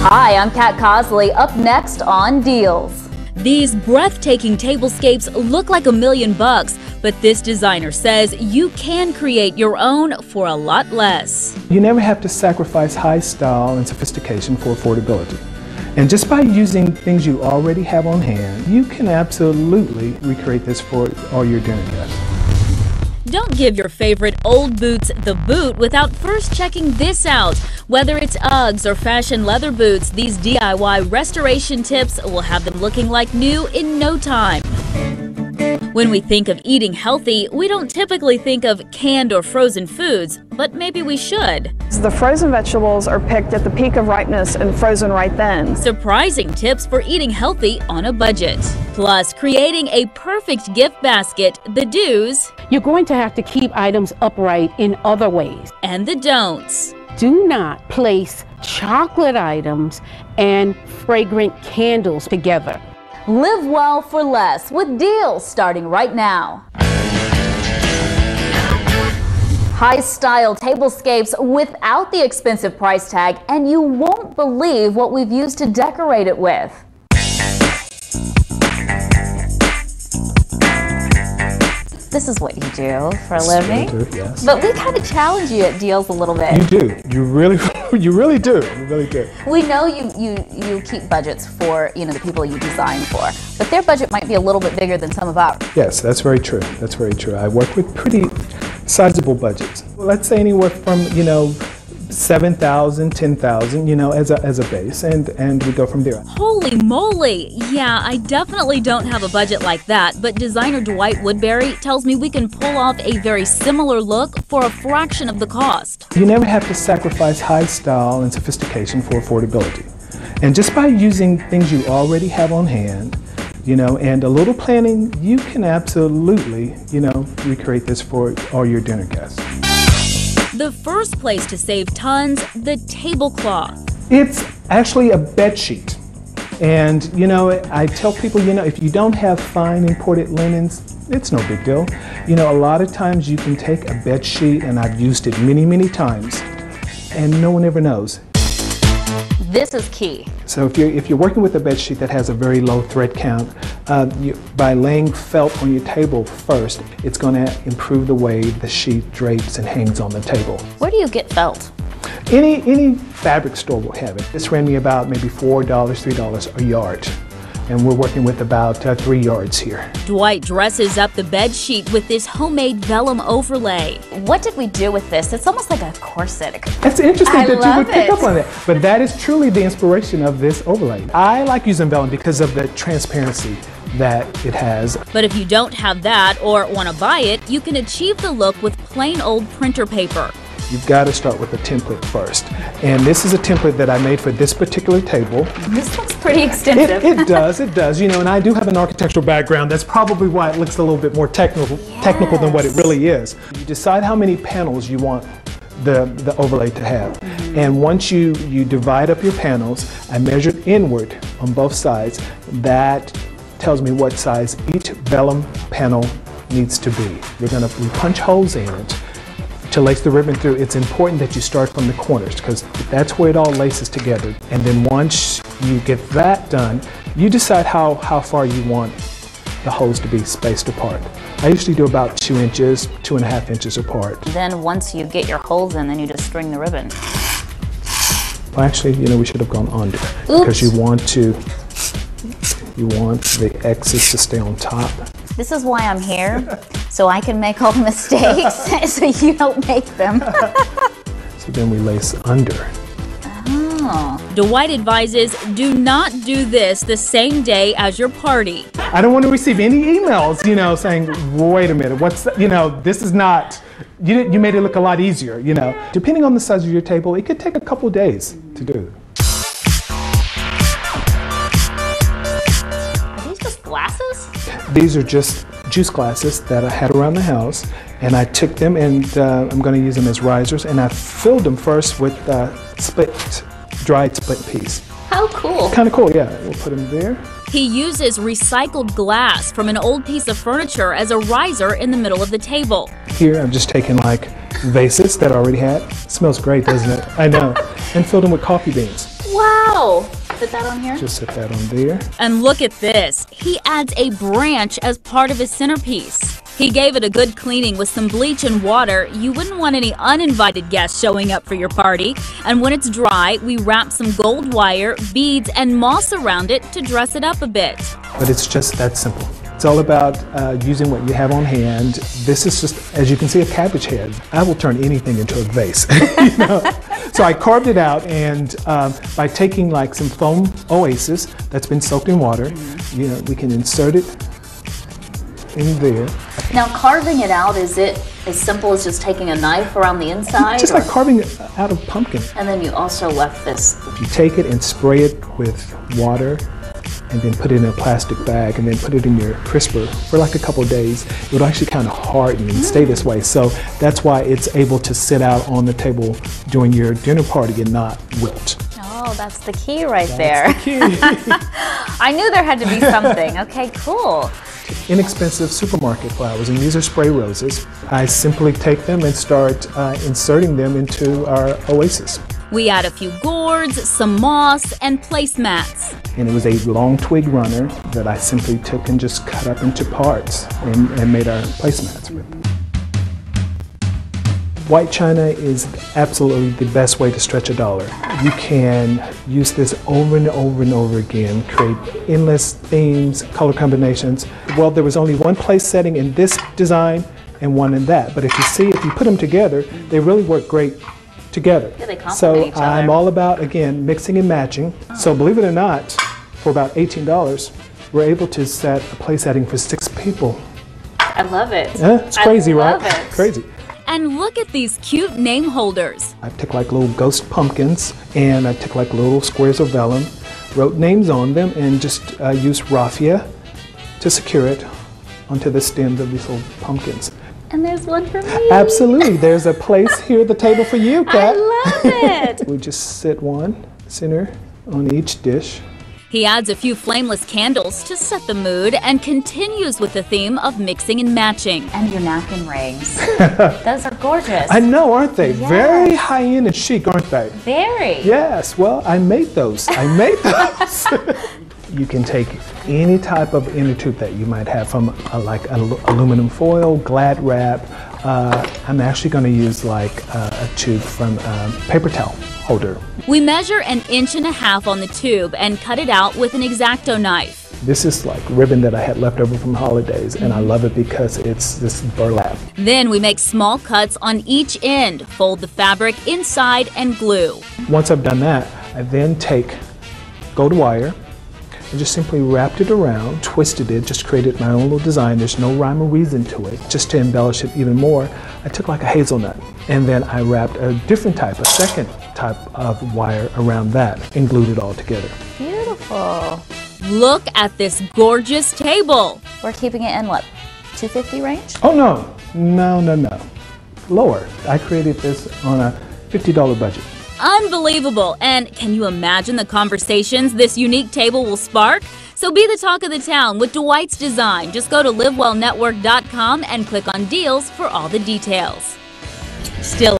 Hi, I'm Kat Cosley. Up next on Deals. These breathtaking tablescapes look like $1,000,000, but this designer says you can create your own for a lot less. You never have to sacrifice high style and sophistication for affordability. And just by using things you already have on hand, you can absolutely recreate this for all your dinner guests. Don't give your favorite old boots the boot without first checking this out. Whether it's Uggs or fashion leather boots, these DIY restoration tips will have them looking like new in no time. When we think of eating healthy, we don't typically think of canned or frozen foods, but maybe we should. The frozen vegetables are picked at the peak of ripeness and frozen right then. Surprising tips for eating healthy on a budget. Plus, creating a perfect gift basket, the do's. You're going to have to keep items upright in other ways. And the don'ts. Do not place chocolate items and fragrant candles together. Live well for less with deals starting right now. High-style tablescapes without the expensive price tag, and you won't believe what we've used to decorate it with. This is what you do for a living. Yes. But we kind of challenge you at Deals a little bit. You do. You really do. You really do. We know you keep budgets for the people you design for, but their budget might be a little bit bigger than some of ours. Yes, that's very true. That's very true. I work with pretty sizable budgets. Let's say anywhere from $7,000, $10,000, as a base, and we go from there. Holy moly! Yeah, I definitely don't have a budget like that, but designer Dwight Woodbury tells me we can pull off a very similar look for a fraction of the cost. You never have to sacrifice high style and sophistication for affordability. And just by using things you already have on hand, and a little planning, you can absolutely, recreate this for all your dinner guests. The first place to save tons, the tablecloth. It's actually a bed sheet. And, I tell people, if you don't have fine imported linens, it's no big deal. A lot of times you can take a bed sheet, and I've used it many, many times, and no one ever knows. This is key. So if you're working with a bed sheet that has a very low thread count, by laying felt on your table first, it's going to improve the way the sheet drapes and hangs on the table. Where do you get felt? Any fabric store will have it. This ran me about maybe $4, $3 a yard. And we're working with about 3 yards here. Dwight dresses up the bed sheet with this homemade vellum overlay. What did we do with this? It's almost like a corset. That's interesting that you would pick up on that. But that is truly the inspiration of this overlay. I like using vellum because of the transparency that it has. But if you don't have that or want to buy it, you can achieve the look with plain old printer paper. You've got to start with a template first. And this is a template that I made for this particular table. This looks pretty extensive. It does, and I do have an architectural background. That's probably why it looks a little bit more technical than what it really is. You decide how many panels you want the overlay to have. And once you divide up your panels, I measured inward on both sides. That tells me what size each vellum panel needs to be. We punch holes in it to lace the ribbon through. It's important that you start from the corners because that's where it all laces together. And then once you get that done, you decide how far you want the holes to be spaced apart. I usually do about 2 inches, 2.5 inches apart. Then once you get your holes in, then you just string the ribbon. Well, actually, we should have gone under. Oops. Because you want the excess to stay on top. This is why I'm here, so I can make all the mistakes, so you don't make them. So then we lace under. Oh. Dwight advises, do not do this the same day as your party. I don't want to receive any emails, saying, wait a minute, what's that? This is not, you made it look a lot easier, Depending on the size of your table, it could take a couple days to do. Glasses? These are just juice glasses that I had around the house, and I took them and I'm going to use them as risers, and I filled them first with dried split peas. How cool. Kind of cool, yeah. We'll put them there. He uses recycled glass from an old piece of furniture as a riser in the middle of the table. Here I'm just taking vases that I already had. It smells great, doesn't it? I know. And filled them with coffee beans. Wow, Oh, put that on here. Just set that on there. And look at this. He adds a branch as part of his centerpiece. He gave it a good cleaning with some bleach and water. You wouldn't want any uninvited guests showing up for your party. And when it's dry, we wrap some gold wire, beads, and moss around it to dress it up a bit. But it's just that simple. It's all about using what you have on hand. This is just, as you can see, a cabbage head. I will turn anything into a vase. You know? So I carved it out, and by taking like some foam oasis that's been soaked in water, you know, we can insert it in there. Now, carving it out, is it as simple as just taking a knife around the inside? Just like carving it out of pumpkin. And then you also left this. You take it and spray it with water, and then put it in a plastic bag, and then put it in your crisper for like a couple of days. It'll actually kind of harden and stay this way. So that's why it's able to sit out on the table during your dinner party and not wilt. Oh, that's the key right there. That's the key. I knew there had to be something. Okay, cool. Inexpensive supermarket flowers, and these are spray roses. I simply take them and start inserting them into our oasis. We add a few gourds, some moss, and placemats. And it was a long twig runner that I simply took and just cut up into parts and made our placemats with. White china is absolutely the best way to stretch $1. You can use this over and over and over again, create endless themes, color combinations. Well, there was only one place setting in this design and one in that, but if you put them together, they really work great together. Yeah, they complement so each other. I'm all about, again, mixing and matching. So believe it or not, for about $18, we're able to set a place setting for 6 people. I love it. It's crazy, I love right? it. Crazy. And look at these cute name holders. I took like little ghost pumpkins, and I took like little squares of vellum, wrote names on them, and just used raffia to secure it onto the stems of these little pumpkins. And there's one for me. Absolutely. There's a place here at the table for you, Kat. I love it. We just sit one center on each dish. He adds a few flameless candles to set the mood and continues with the theme of mixing and matching. And your napkin rings. Those are gorgeous. I know, aren't they? Yes. Very high-end and chic, aren't they? Very. Yes, well, I made those. You can take any type of inner tube that you might have, from like aluminum foil, Glad wrap. I'm actually going to use like a tube from paper towel holder. We measure 1.5 inches on the tube and cut it out with an X-Acto knife. This is like ribbon that I had left over from holidays, and I love it because it's this burlap. Then we make small cuts on each end, fold the fabric inside, and glue. Once I've done that, I then take gold wire and just simply wrapped it around, twisted it, just created my own little design. There's no rhyme or reason to it. Just to embellish it even more, I took like a hazelnut, and then I wrapped a different type, a second type of wire around that, and glued it all together. Beautiful. Look at this gorgeous table. We're keeping it in what, 250 range? Oh no. Lower. I created this on a $50 budget. Unbelievable. And can you imagine the conversations this unique table will spark? So be the talk of the town with Dwight's Design. Just go to livewellnetwork.com and click on deals for all the details. Still